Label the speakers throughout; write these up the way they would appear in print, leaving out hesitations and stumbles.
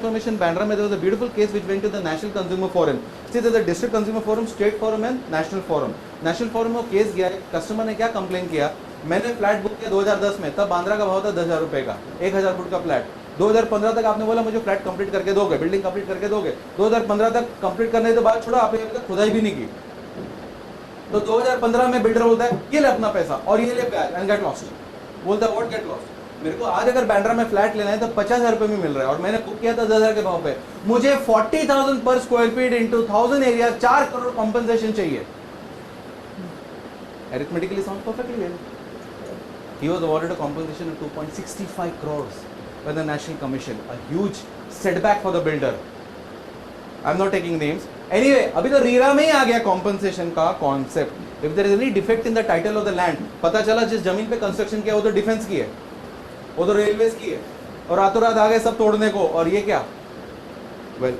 Speaker 1: information, Bandra mein there was a beautiful case which went to the National Consumer Forum. See, there's a District Consumer Forum, State Forum and National Forum. National Forum में case गया है, customer ने क्या complain किया, मैंने flat book किया 2010 में, तब बांद्रा का भाव था 10,000 रुपए का, 1,000 फुट का फ्लैट. 2015 तक आपने बोला मुझे फ्लैट कंप्लीट करके दोगे, बिल्डिंग कंप्लीट करके दोगे. 2015 तक कंप्लीट करने के बाद छोड़ो, आपने अभी तक खुदाई भी नहीं की. तो 2015 में बिल्डर बोलता है ये ले अपना पैसा और ये ले ब्याज एंड गेट लॉस्ट. बोलता है व्हाट गेट लॉस्ट? मेरे को आज अगर बैंड्रा में फ्लैट लेना है तो 50,000 रुपए में मिल रहा है और मैंने बुक किया था 10,000 के भाव पे. मुझे 40,000 पर square feet into 1000 area 4 crore compensation चाहिए. Arithmetically sounds perfectly well. He was awarded a compensation of 2.65 crores by the National Commission. A huge setback for the builder. I'm not taking names. Anyway, अभी तो रीरा में ही आ गया compensation का concept. If there is any defect in the title of the land, पता चला जिस जमीन पे कंस्ट्रक्शन किया वो तो डिफेंस की है, वो तो रेलवेज की है, और रातों रात आ गए सब तोड़ने को. और ये क्या? Well,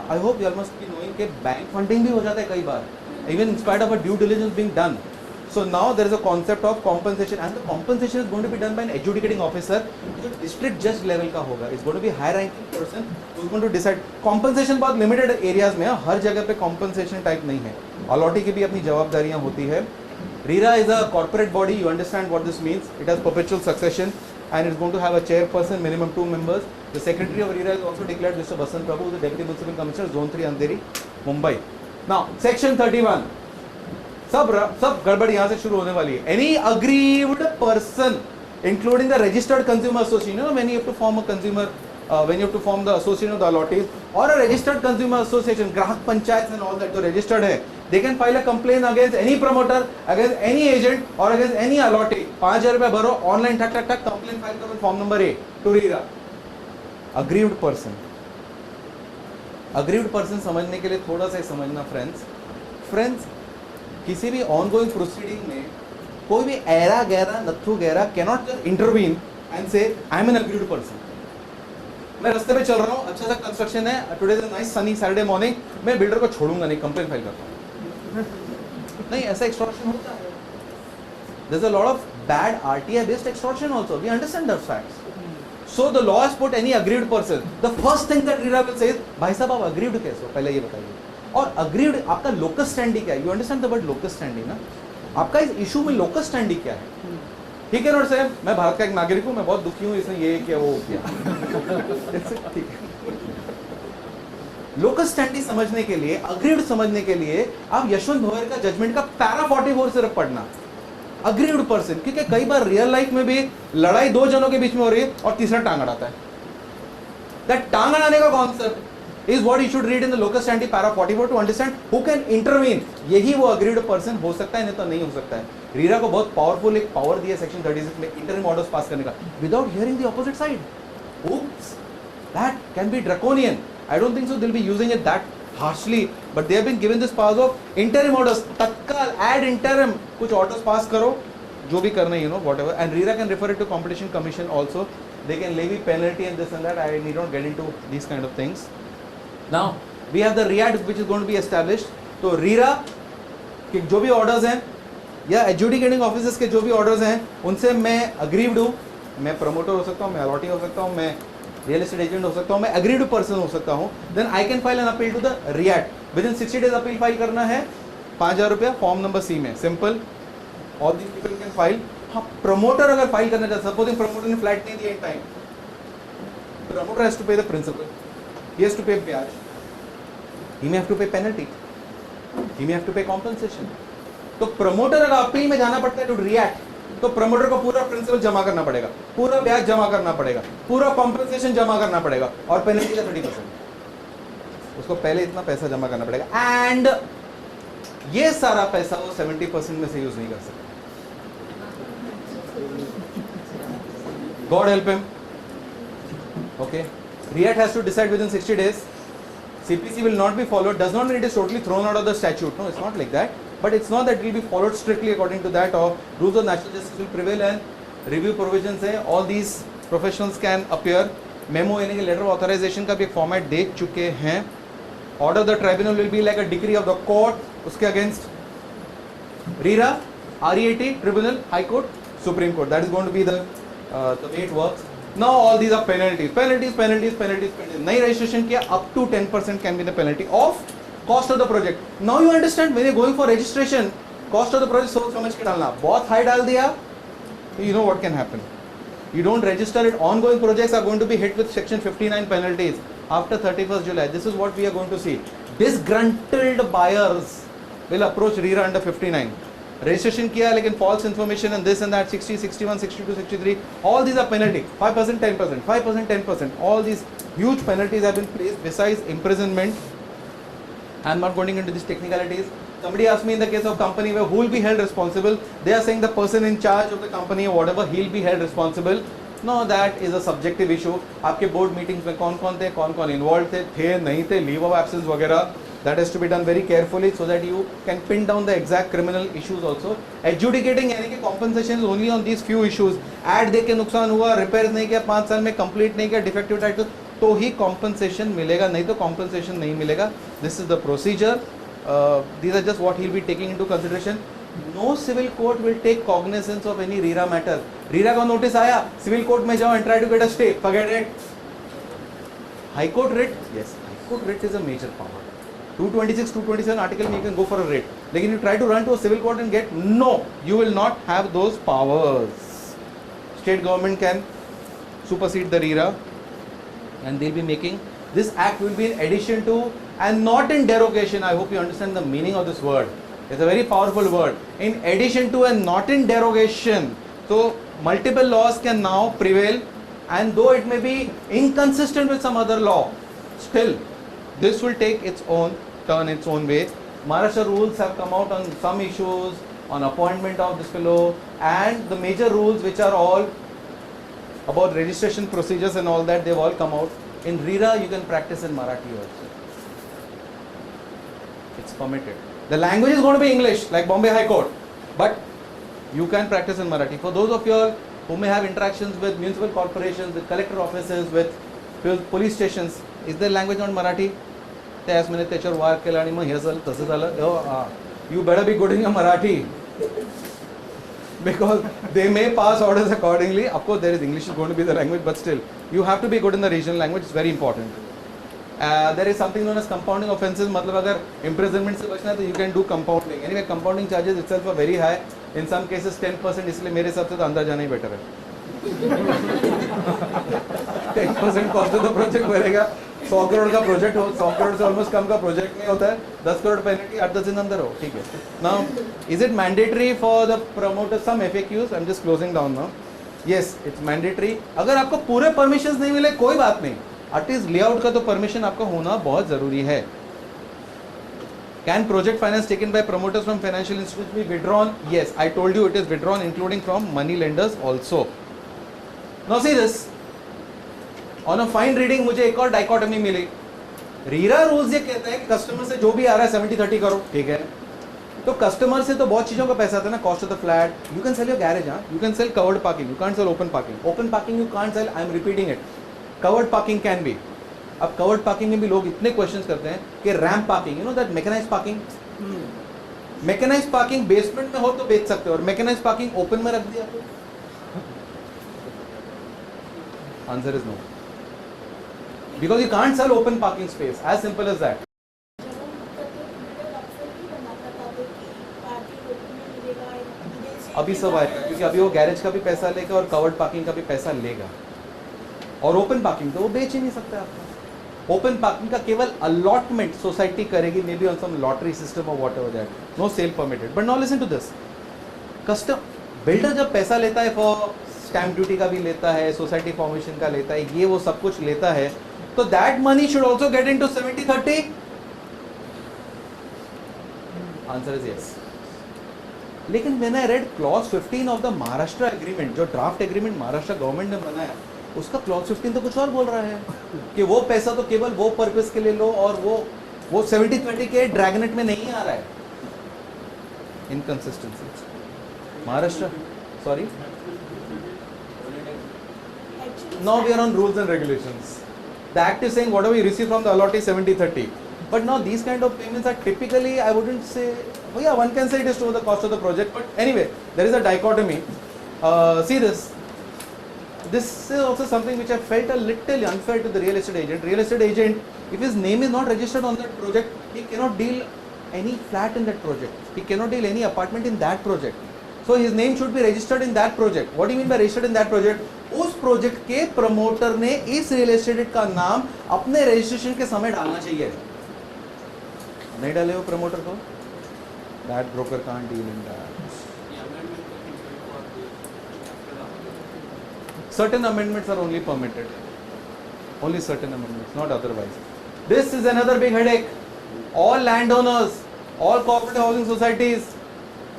Speaker 1: I hope you all must be knowing कि बैंक फंडिंग भी हो जाता है कई बार, even in spite of a due diligence being done. So now there is a concept of compensation, and the compensation is going to be done by an adjudicating officer, जो district judge level का होगा. It's going to be high ranking person who's going to decide. Compensation बहुत limited areas में है, हर जगह पे compensation type नहीं है. अलॉटी की भी अपनी जवाबदारियां होती है. RERA is a corporate body. You understand what this means? It has perpetual succession, and it's going to have a chairperson, minimum 2 members. The secretary of RERA is also declared Mr. Basant Prabhu, the Deputy Municipal Commissioner, Zone 3, Andheri, Mumbai. Now, Section 31. सब गड़बड़ यहाँ से शुरू होने वाली है. Any aggrieved person including the registered consumer association, you know when you have to form a consumer, when you have to form the association of the allottees और a registered consumer association, Grahak Panchayat and all that जो registered है, they can file a complaint against any promoter, against any agent और against any allottee. 5,000 रुपए भरो, online ठक ठक ठक complaint file करो, form number A to RERA. Aggrieved person. Aggrieved person समझने के लिए थोड़ा सा समझना फ्रेंड्स, किसी भी ऑनगोइंग प्रोसीडिंग में कोई भी ऐरा गैरा नथु गैरा cannot just intervene and say I am an aggrieved person. मैं रास्ते पे चल रहा हूँ, अच्छा सा कंस्ट्रक्शन है, today is a nice Sunny Saturday morning, मैं बिल्डर को छोड़ूंगा नहीं, कंप्लेन फाइल करता हूँ. नहीं, ऐसा एक्सटॉर्शन होता है. There is a lot of bad RTI based extortion also. We understand the facts. So the law has put any aggrieved person. The first thing that RERA will say is, भाई साहब आप aggrieved कैसे हो, पहले ये बताइए. और aggrieved आपका लोकस स्टैंडी क्या है? You understand the word locus standi ना? आपका इस इशू में लोकस स्टैंडी क्या है? ठीक है नॉट से मैं भारत का एक नागरिक हूं, मैं बहुत दुखी हूं, इसने ये किया वो किया. ठीक है. लोकस स्टैंडी समझने के लिए, अग्रीव्ड समझने के लिए आप यशवंत भोयर का जजमेंट का पैरा 44 सिर्फ पढ़ना. अग्रीव्ड पर्सन, क्योंकि कई बार रियल लाइफ में भी लड़ाई दो जनों के बीच में हो रही है और तीसरा टांग अड़ाता है. दैट टांग अड़ाने का concept is what you should read in the locus standi para 44 to understand who can intervene. यही वो aggrieved person हो सकता है, नहीं तो नहीं हो सकता है. रीरा को बहुत पावरफुल एक पावर दिया सेक्शन 36 में इंटरिम ऑर्डर्स पास करने का without hearing the opposite side. Oops, that can be draconian. I don't think so they'll be using it that harshly, but they have been given this powers of interim orders. तत्काल ad interim कुछ orders पास करो, जो भी करना है, you know, whatever. And RERA can refer it to Competition Commission also. They can levy penalty and this and that. I need not get into these kind of things. Now we have the RIAD which is going to be established. तो RERA के जो भी orders हैं या adjudicating officers के जो भी orders हैं उनसे मैं aggrieved हूँ. मैं promoter हो सकता हूँ, मैं allotee हो सकता हूँ, मैं real estate agent हो सकता हूँ, मैं aggrieved person हो सकता हूँ. Then I can file an appeal to the RIAD. Within 60 days appeal file करना है, 5,000 रुपया फॉर्म नंबर C में. Simple. All these people can file. हाँ, promoter अगर फाइल करना चाहता है, supposing promoter ने फ्लैट नहीं दिया in time, promoter has to pay the principal. He has to pay ब्याज. He may have to pay penalty. He may have to pay compensation. तो प्रमोटर अगर अपील में जाना पड़ता है टू रिएक्ट, तो प्रमोटर को पूरा प्रिंसिपल जमा करना पड़ेगा, पूरा ब्याज जमा करना पड़ेगा, पूरा कॉम्पनसेशन जमा करना पड़ेगा और पेनल्टी का 30%. उसको पहले इतना पैसा जमा करना पड़ेगा एंड ये सारा पैसा वो 70% में से यूज नहीं कर सकता. God help him. Okay. RIAT has to decide within 60 days. CPC will not be followed. Does not mean it is totally thrown out of the statute. No, it's not like that. But it's not that it will be followed strictly according to that, or rules of national justice will prevail and review provisions है. All these professionals can appear. Memo यानी कि letter of authorization का भी एक format देख चुके हैं. Order of the tribunal will be like a decree of the court. उसके against RERA, REAT, Tribunal, High Court, Supreme Court. That is going to be the way it works. Now all these are penalties. नहीं registration किया, up to 10% can be the penalty of cost of the project. Now you understand when you're going for registration, cost of the project सोच समझ के डालना. बहुत high डाल दिया, you know what can happen. You don't register it. Ongoing projects are going to be hit with Section 59 penalties after 31st July. This is what we are going to see. Disgruntled buyers will approach RERA under 59. Registration किया लेकिन false information and this and that, 60, 61, 62, 63, all these are penalty. 5%, 10%, 5%, 10%. All these huge penalties have been placed besides imprisonment. I am not going into these technicalities. Somebody asked me in the case of company where who will be held responsible. They are saying the person in charge of the company or whatever, he will be held responsible. No, that is a subjective issue. आपके board meetings में कौन-कौन थे, कौन-कौन involved थे, नहीं थे, leave of absence वगैरह. That has to be done very carefully so that you can pin down the exact criminal issues also. Adjudicating यानी कि compensation is only on these few issues. Ad दे के नुकसान हुआ, repairs नहीं किया, 5 साल में complete नहीं किया, defective title, तो ही compensation मिलेगा, नहीं तो compensation नहीं मिलेगा. This is the procedure. These are just what he will be taking into consideration. No civil court will take cognizance of any RERA matter. RERA का notice आया, civil court में जाओ and try to get a stay. Forget it. High court writ, yes. High court writ is a major power. 226, 227 article में you can go for a writ. लेकिन you try to run to a civil court and get, no, you will not have those powers. State government can supersede the RERA and they'll be making, this act will be in addition to and not in derogation. I hope you understand the meaning of this word. It's a very powerful word. In addition to and not in derogation. So multiple laws can now prevail, and though it may be inconsistent with some other law, still this will take its own turn, its own way. Maharashtra rules have come out on some issues, on appointment of this fellow, and the major rules which are all about registration procedures and all that, they've all come out. In RERA you can practice in Marathi also. It's permitted. The language is going to be English, like Bombay High Court, but you can practice in Marathi. For those of you all who may have interactions with municipal corporations, with collector offices, with police stations, is there language on Marathi? त्याच महिन्यात त्याच्यावर वार केला आणि मग हे झालं तसं झालं. You better be good in your Marathi because they may pass orders accordingly. Of course, there is English is going to be the language, but still you have to be good in the regional language. It's very important. There is something known as compounding offences. मतलब अगर imprisonment से बचना है तो you can do compounding. Anyway, compounding charges itself are very high. In some cases 10%. इसलिए मेरे हिसाब से तो अंदर जाना ही better है. 10% cost of the project भरेगा. 100 करोड़ का प्रोजेक्ट हो, 100 करोड़ से ऑलमोस्ट कम का प्रोजेक्ट नहीं होता है, 10 करोड़ पेनल्टी 8-10 दिन अंदर हो, ठीक है. Now is it mandatory for the promoter? Some FAQs, I am just closing down now. Yes, it's mandatory. अगर आपको पूरे परमिशंस नहीं मिले कोई बात नहीं, एटलीस्ट लेआउट का तो परमिशन आपका होना बहुत जरूरी है. Can project finance taken by promoters from financial institutions be withdrawn? Yes, I told you it is withdrawn, including from money lenders also. Now see this. On a fine reading मुझे एक और dichotomy मिली. RERA rules ये कहता है कि customer से जो भी आ रहा है 70-30 करो, ठीक है. तो कस्टमर से तो बहुत चीजों का पैसा आता है ना. Cost of the flat, you can sell your garage, हाँ, you can sell covered parking, you can't sell open parking. Open parking you can't sell, I am repeating it. Covered parking can be. अब covered parking में भी लोग इतने questions करते हैं कि ramp parking, you know that mechanised parking. Mechanised parking basement में हो तो बेच सकते हो, और मैकेनाइज्ड पार्किंग ओपन में रख दिया तो answer is no. Because you can't sell open parking space, as simple as that. अभी सब आएगा क्योंकि अभी वो गैरेज का भी पैसा लेगा और कवर्ड पार्किंग का भी पैसा लेगा, और ओपन पार्किंग तो वो बेच ही नहीं सकता आपको. ओपन पार्किंग का केवल अलॉटमेंट सोसाइटी करेगी, maybe on some lottery system और whatever that. No sale permitted. But now listen to this. Custom builder जब पैसा लेता है, फॉर स्टैम्प ड्यूटी का भी लेता है, सोसाइटी फॉर्मेशन का लेता है, ये वो सब कुछ लेता है, so that money should also get into 70-30. Answer is yes. लेकिन when I read clause 15 of the Maharashtra agreement, जो draft agreement महाराष्ट्र गवर्नमेंट ने बनाया, उसका clause 15 तो कुछ और बोल रहा है कि वो पैसा तो केवल वो पर्पस के लिए लो, और वो 70-30 के ड्रैगनेट में नहीं आ रहा है. Inconsistency. Maharashtra, sorry. Now we are on rules and regulations. The act is saying whatever you receive from the allotee 70-30. But now these kind of payments are typically, I wouldn't say, well, yeah, one can say it is to the cost of the project. But anyway, there is a dichotomy. See this. This is also something which I felt a little unfair to the real estate agent. Real estate agent, if his name is not registered on that project, he cannot deal any flat in that project. He cannot deal any apartment in that project. So his name should be registered in that project. What do you mean by registered in that project? उस project के promoter ने इस real estate का नाम अपने registration के समय डालना चाहिए. नहीं डाले वो प्रमोटर को, that broker can't deal in that. Certain amendments are only permitted. Only certain amendments, not otherwise. This is another big headache. All landowners, all cooperative housing societies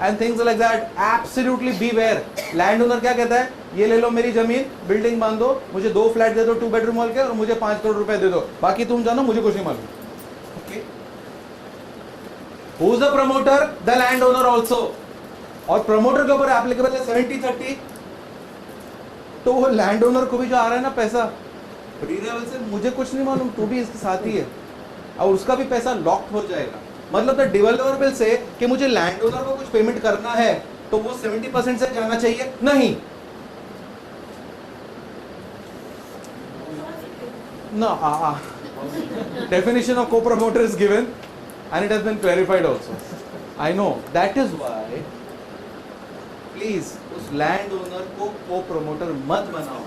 Speaker 1: and things like that, absolutely beware. Landowner क्या कहता है? ये ले लो मेरी जमीन, building बांध दो, मुझे 2 फ्लैट दे दो 2 बेडरूम वाले के, और मुझे 5 करोड़ रुपए दे दो, बाकी तुम जानो, मुझे कुछ नहीं मालूम. Okay? Who's the promoter? The landowner also. और प्रमोटर के ऊपर एप्लीकेबल है 70-30. तो वो लैंड ओनर को भी जो आ रहा है ना पैसा रीलेवल से, मुझे कुछ नहीं मालूम, तू भी इसके साथ ही है, और उसका भी पैसा लॉक्ड हो जाएगा. मतलब तो डेवलपर बिल से कि मुझे लैंड ओनर को कुछ पेमेंट करना है तो वो 70% से जाना चाहिए नहीं ना. Definition of co-promoter is given and it has been clarified also. I know. That is why please उस लैंड ओनर को को-प्रोमोटर मत बनाओ.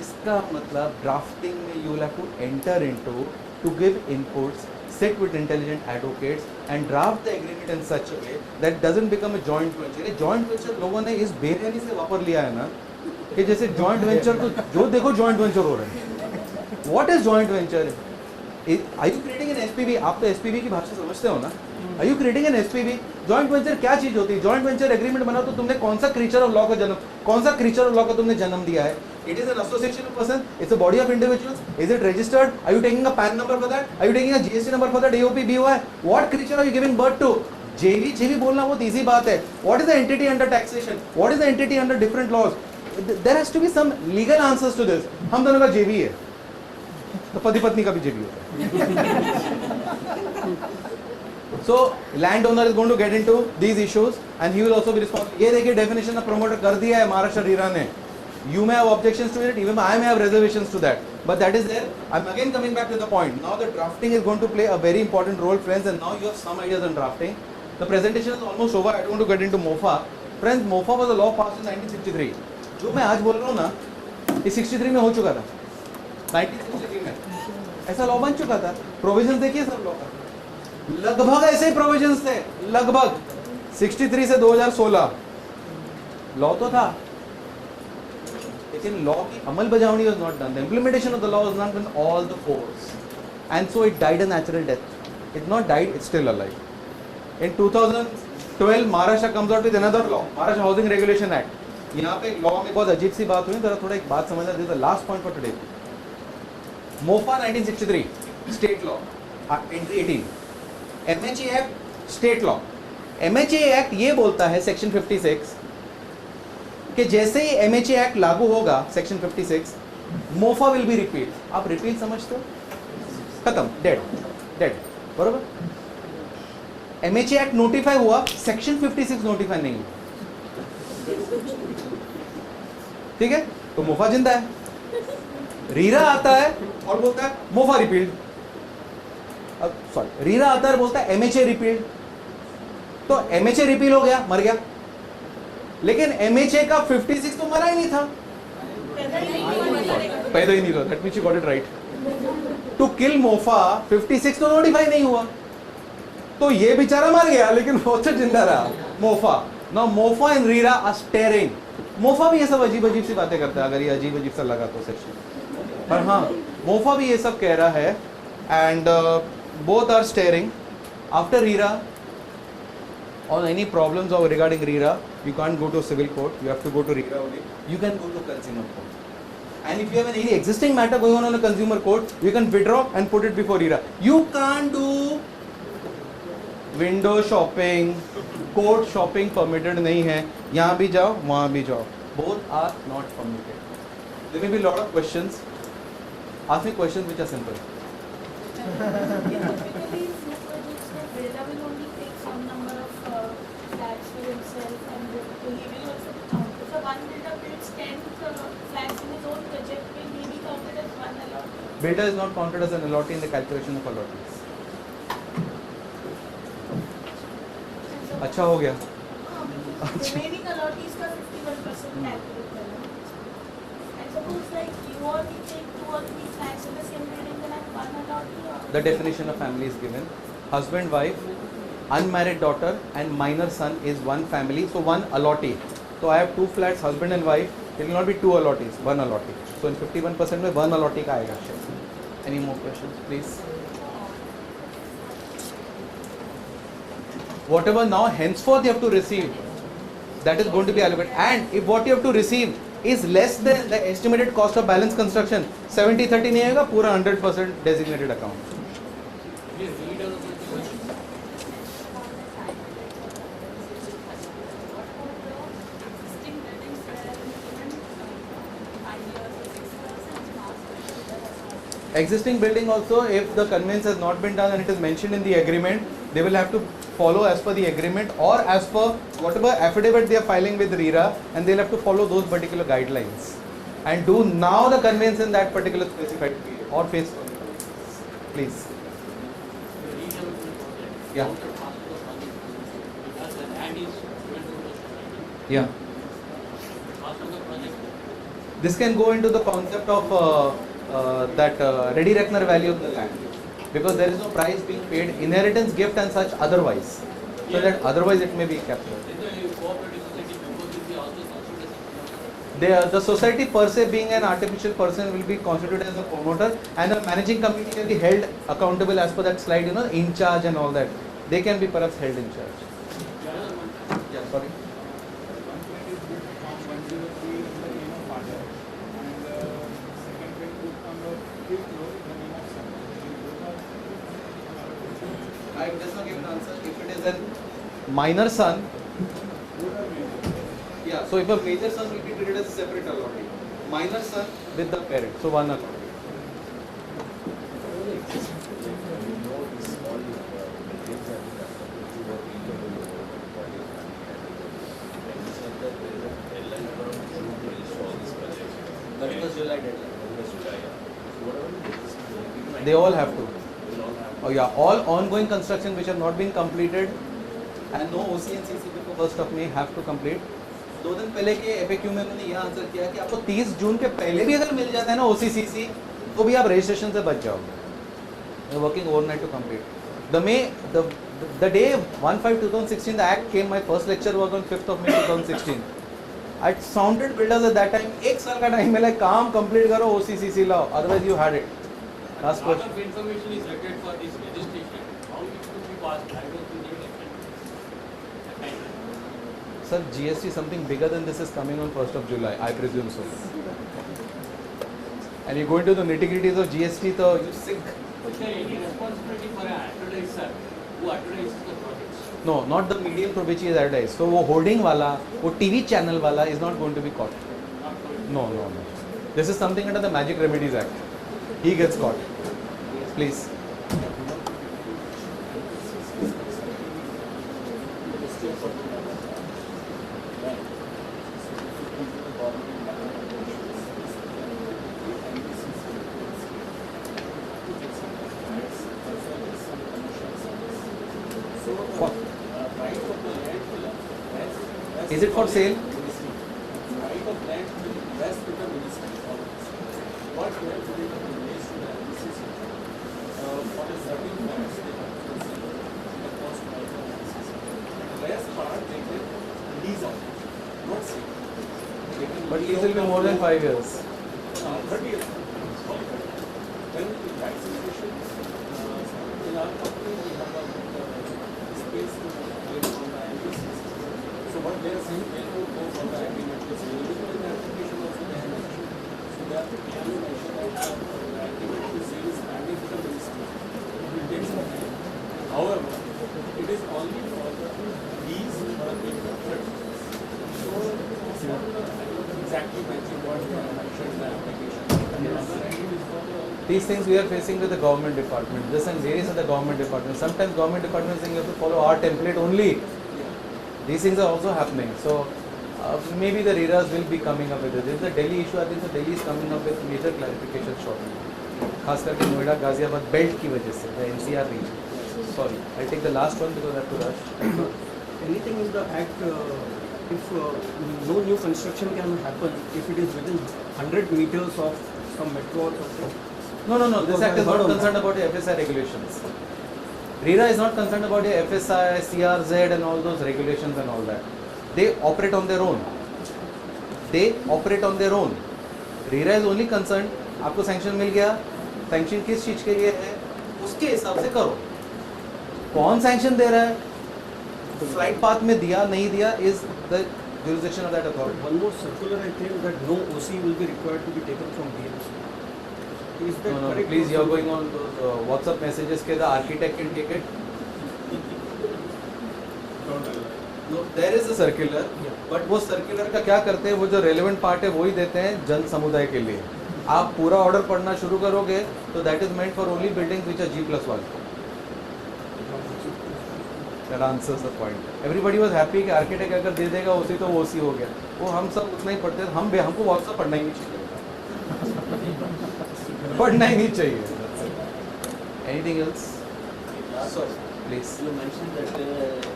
Speaker 1: इसका मतलब ड्राफ्टिंग में you will have to enter into to give inputs, sit with intelligent advocates and draft the agreement in such a way that doesn't become a joint venture. joint venture लोगों ने इस बेरहमी से वापर लिया है ना कि जैसे joint venture तो जो देखो joint venture हो रहा है. What is joint venture? Are you creating an SPV? आप तो SPV की भाषा समझते हो ना. Are you creating an SPV? joint venture क्या चीज होती है? joint venture agreement बनाओ तो तुमने कौन सा creature of law का जन्म, कौन सा creature of law का तुमने जन्म दिया है? It is an association of person. It's a body of individuals. Is it registered? Are you taking a PAN number for that? Are you taking a GST number for that? AOP BOI? What creature are you giving birth to? JV बोलना बहुत easy बात है. What is the entity under taxation? What is the entity under different laws? There has to be some legal answers to this. हम दोनों का JV है, तो पति पत्नी का भी JV होता है. So landowner is going to get into these issues and he will also be responsible. ये देखिए definition of promoter कर दिया है महाराष्ट्र रीरा ने. You may have objections to it, even I may have reservations to that, but that is there. I'm again coming back to the point. Now the drafting is going to play a very important role, friends, and now you have some ideas on drafting. The presentation is almost over. I don't want to get into MOFA. Friends, MOFA was a law passed in 1963. जो मैं आज बोल रहा हूँ ना, ये 63 में हो चुका था. 1963 में ऐसा लॉ बन चुका था. प्रोविजंस देखिए सब लॉ का, लगभग ऐसे ही प्रोविजंस थे, लगभग 63 से 2016 लॉ तो था, लेकिन लॉ की अमल बजावनी was not done. The implementation of the law was not done all the force, and so it died a natural death. It not died, it's still alive. In 2012 Maharashtra comes out with another law, Maharashtra Housing Regulation Act. यहाँ पे law में बहुत अजीब सी बात हुई, थोड़ा एक बात समझना. This is the last point for today. MOFA 1963 state law, entry 18. MHA act state law. MHA act ये बोलता है सेक्शन 56 कि जैसे ही MHA एक्ट लागू होगा, section 56, MOFA will be repeal. आप रिपील समझते हो? खत्म, डेड, बरोबर. MHA एक्ट नोटिफाई हुआ, सेक्शन 56 नोटिफाई नहीं हुआ. ठीक है, तो मोफा जिंदा है. रीरा आता है और बोलता है मोफा रिपील्ड. अब सॉरी, रीरा आता है और बोलता है MHA रिपील्ड. तो MHA रिपील हो गया, मर गया. लेकिन MHA का 56 तो मरा ही नहीं था, पैदा ही नहीं हुआ. That means you got it right. To kill MOFA 56 तो नोटिफाई नहीं हुआ, तो ये बेचारा मर गया, लेकिन वो तो जिंदा रहा, MOFA. Now MOFA and RERA are steering. MOFA भी ये सब अजीब अजीब सी बातें करता है, अगर ये अजीब अजीब सा लगा तो सेक्शन. पर हाँ, मोफा भी ये सब कह रहा है, and both are steering. After RERA, on any problems or regarding RERA, you can't go to civil court, you have to go to RERA only. You can go to consumer court. And if you have any existing matter going on a consumer court, you can withdraw and put it before RERA. You can't do window shopping, court shopping permitted नहीं है. यहाँ भी जाओ, वहाँ भी जाओ. Both are not permitted. There may be a lot of questions. Ask me questions which are simple.
Speaker 2: the one builder builds 10 flats in his own project, will he be counted as one allotment?
Speaker 1: Builder is not counted as an allotee in the calculation of allottees. अच्छा हो गया.
Speaker 2: Remaining allottees का 51% calculate करना. And suppose like you or we take 2 or 3 flats in the same building, then have one allotee or
Speaker 1: The definition of family is given. Husband, wife, unmarried daughter and minor son is one family, so one allotee. So I have 2 flats, husband and wife. It will not be 2 allottees, one allotee. So in 51% में one allotee का आएगा share. Any more questions, please? Whatever now henceforth you have to receive, that is going to be allocated. And if what you have to receive is less than the estimated cost of balance construction, 70-30 नहीं आएगा, पूरा 100% designated account. Existing building also, if the conveyance has not been done and it is mentioned in the agreement, they will have to follow as per the agreement or as per whatever affidavit they are filing with RERA, and they'll have to follow those particular guidelines and do now the conveyance in that particular specified period or phase. Please. Yeah. Yeah. This can go into the concept of that ready reckoner value of the land, because there is no price being paid, inheritance, gift and such otherwise, so that otherwise it may be captured. The society per se being an artificial person will be constituted as a promoter, and a managing committee can be held accountable as per that slide, in charge and all that. They can be perhaps held in charge. Yeah, sorry. I just not give an answer. If it is a minor son, yeah, so if a major son will be treated as a separate allotee, minor son with the parent, so one allotee. They all have to. Oh yeah, all ongoing construction which have not been completed and no OC and CC before 1st of May have to complete. 2 दिन पहले के FAQ में मैंने यह answer किया कि आपको 30 जून के पहले भी अगर मिल जाता है ना OCCC, तो भी आप रजिस्ट्रेशन से बच जाओगे. You're working overnight to complete. The day 1/5/2016 the act came, my first lecture was on 5th of May 2016. I sounded builders at that time, 1 साल का टाइम मिला, काम कंप्लीट करो, OCCC लाओ, otherwise you had it. Last
Speaker 3: Lot
Speaker 1: question.
Speaker 3: of information is required for this registration. How it could be passed? I don't think they will accept.
Speaker 1: Sir, GST something bigger than this is coming on 1st of July, I presume so. And you go into the nitty-gritties of GST, so you sick.
Speaker 3: Is there any responsibility for an advertiser who advertises the projects?
Speaker 1: No, not the medium through which he is advertised. So वो hoarding वाला, वो TV channel वाला is not going to be caught.
Speaker 3: Not for it.
Speaker 1: No. This is something under the Magic Remedies Act. He gets caught. Please. Is it for sale?
Speaker 4: Right of land will rest with the ministry always. What we have to do is to the analysis for a certain plans they have to consider the cost price analysis. The rest part they can lease out, not sale. They can
Speaker 1: But
Speaker 4: lease
Speaker 1: these will be
Speaker 4: out
Speaker 1: more than 5 years.
Speaker 4: 30 years. Then the tax situation, in our company we have a space to live on the analysis. So what they are saying, they will go for the agreement with you. In the application also they have mentioned. So that you mentioned that the agreement with sale is standing for the ministry. It will take some time. However, it is only for the lease or the contract. So it's not exactly matching what mentioned in the application. The other end is for the
Speaker 1: These things we are facing with the government department. This and various other government departments. Sometimes government departments think you have to follow our template only. These things are also happening. So Maybe the RERAs will be coming up with it. This is the Delhi issue. I think the Delhi is coming up with major clarification shortly. खास करके Noida Ghaziabad belt की वजह से the NCR region. Sorry, I'll take the last one because I have to rush.
Speaker 5: Anything in the act, if no new construction can happen, if it is within 100 meters of some metro or something.
Speaker 1: No. This
Speaker 5: Because
Speaker 1: act
Speaker 5: I
Speaker 1: is not
Speaker 5: heard of
Speaker 1: concerned about the FSI regulations. RERA is not concerned about the FSI, CRZ and all those regulations and all that. They operate on their own. RERA is only concerned, आपको sanction मिल गया, sanction किस चीज के लिए है, उसके हिसाब से करो. कौन sanction दे रहा है, flight path में दिया नहीं दिया is the jurisdiction of that authority.
Speaker 5: One more circular, I think that no OC will be required to be taken from DMC. Is that
Speaker 1: No,
Speaker 5: correct?
Speaker 1: please, you are going on those WhatsApp messages के the architect can take it. No, there is a circular, but वो circular का क्या करते हैं, वो जो relevant part है वही देते हैं जन समुदाय के लिए. आप पूरा order पढ़ना शुरू करोगे तो that is meant for only buildings which are G+1. That answers the point. Everybody was happy कि architect अगर दे देगा OC तो वो OC हो गया. वो हम सब उतना ही पढ़ते हैं, हमको WhatsApp पढ़ना ही नहीं चाहिए. पढ़ना ही नहीं चाहिए. Anything else? Sorry, please.
Speaker 6: You mentioned that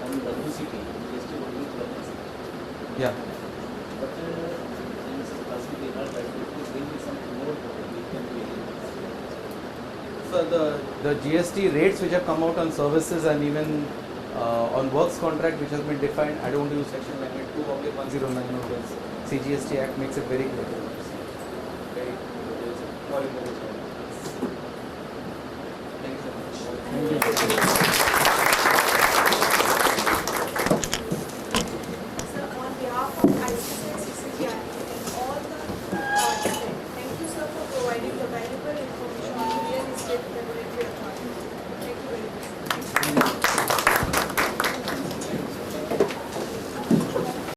Speaker 6: on WCT, GST only 12%.
Speaker 1: Yeah.
Speaker 6: But in some classes they are trying to bring some more we can be.
Speaker 1: So the GST rates which have come out on services and even on works contract which has been defined, I don't use section 2/109 of this CGST Act makes it very clear. Very clear. Thank you so much.
Speaker 5: Thank you.